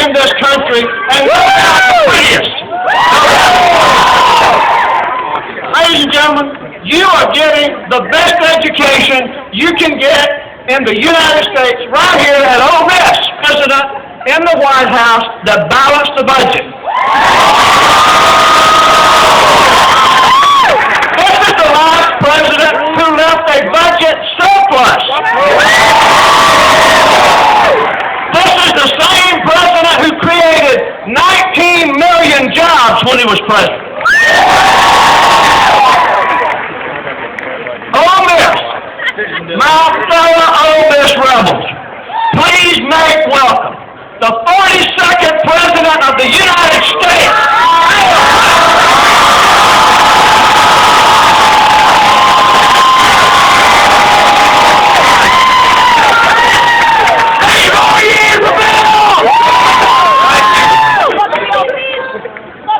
in this country, and no doubt the prettiest. Ladies and gentlemen, you are getting the best education you can get in the United States right here at Ole Miss. President in the White House that balanced the budget. This is the last president who left a budget surplus. This is the same president who created 19 million jobs when he was president. Ole Miss, my fellow Ole Miss rebels, please make welcome the 42nd President of the United States.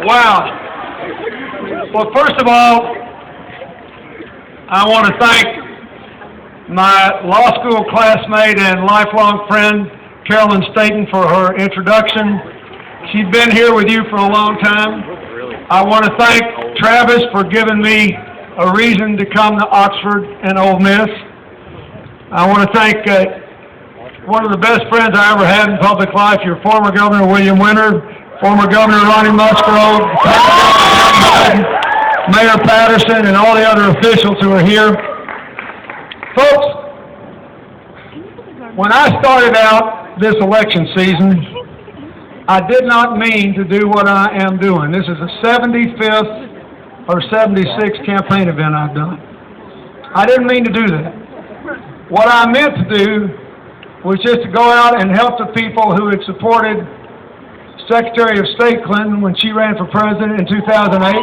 Wow. Well, first of all, I want to thank my law school classmate and lifelong friend, Carolyn Staten, for her introduction. She's been here with you for a long time. I want to thank Travis for giving me a reason to come to Oxford and Ole Miss. I want to thank one of the best friends I ever had in public life, your former Governor William Winter, former Governor Ronnie Musgrove, Mayor Patterson, and all the other officials who are here. Folks, when I started out this election season, I did not mean to do what I am doing. This is the 75th or 76th campaign event I've done. I didn't mean to do that. What I meant to do was just to go out and help the people who had supported Secretary of State Clinton when she ran for president in 2008.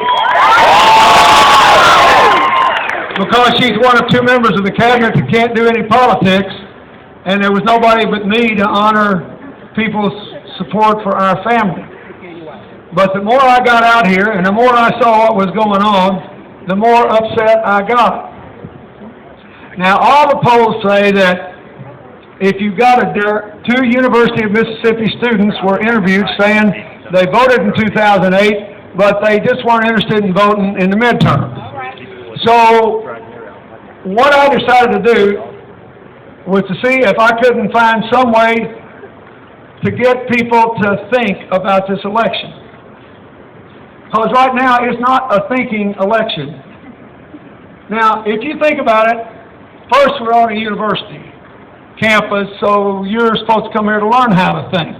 Because she's one of two members of the cabinet that can't do any politics, and there was nobody but me to honor people's support for our family. But the more I got out here and the more I saw what was going on, the more upset I got. Now, all the polls say that if you've got two University of Mississippi students were interviewed saying they voted in 2008, but they just weren't interested in voting in the midterm. So what I decided to do was to see if I couldn't find some way to get people to think about this election. Because right now it's not a thinking election. Now, if you think about it, first we're on a university campus, so you're supposed to come here to learn how to think.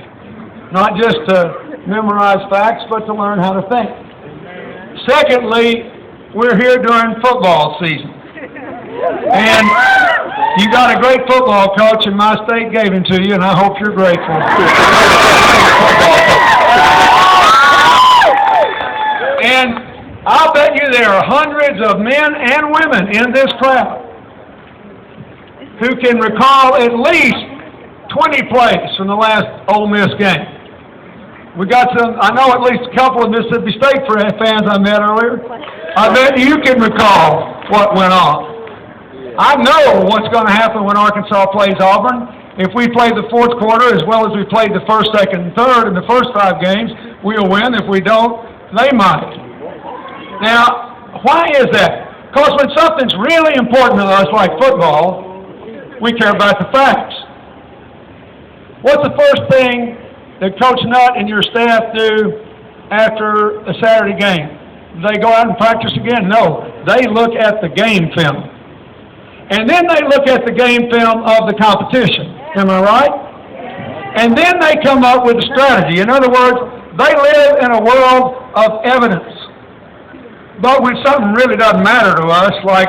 Not just to memorize facts, but to learn how to think. Secondly, we're here during football season. And you got a great football coach, and my state gave him to you, and I hope you're grateful. And I'll bet you there are hundreds of men and women in this crowd who can recall at least 20 plays from the last Ole Miss game. We got some, I know at least a couple of Mississippi State fans I met earlier. I bet you can recall what went on. I know what's going to happen when Arkansas plays Auburn. If we play the fourth quarter as well as we played the first, second, and third in the first 5 games, we'll win. If we don't, they might. Now, why is that? Because when something's really important to us, like football, we care about the facts. What's the first thing that Coach Nutt and your staff do after a Saturday game? They go out and practice again? No. They look at the game film. And then they look at the game film of the competition. Am I right? And then they come up with a strategy. In other words, they live in a world of evidence. But when something really doesn't matter to us, like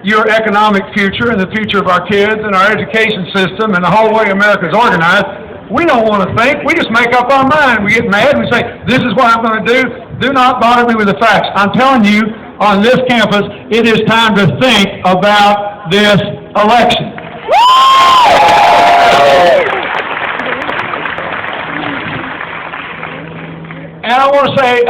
your economic future and the future of our kids and our education system and the whole way America's organized, we don't want to think. We just make up our mind. We get mad and we say, this is what I'm going to do. Do not bother me with the facts. I'm telling you, on this campus, it is time to think about this election. And I want to say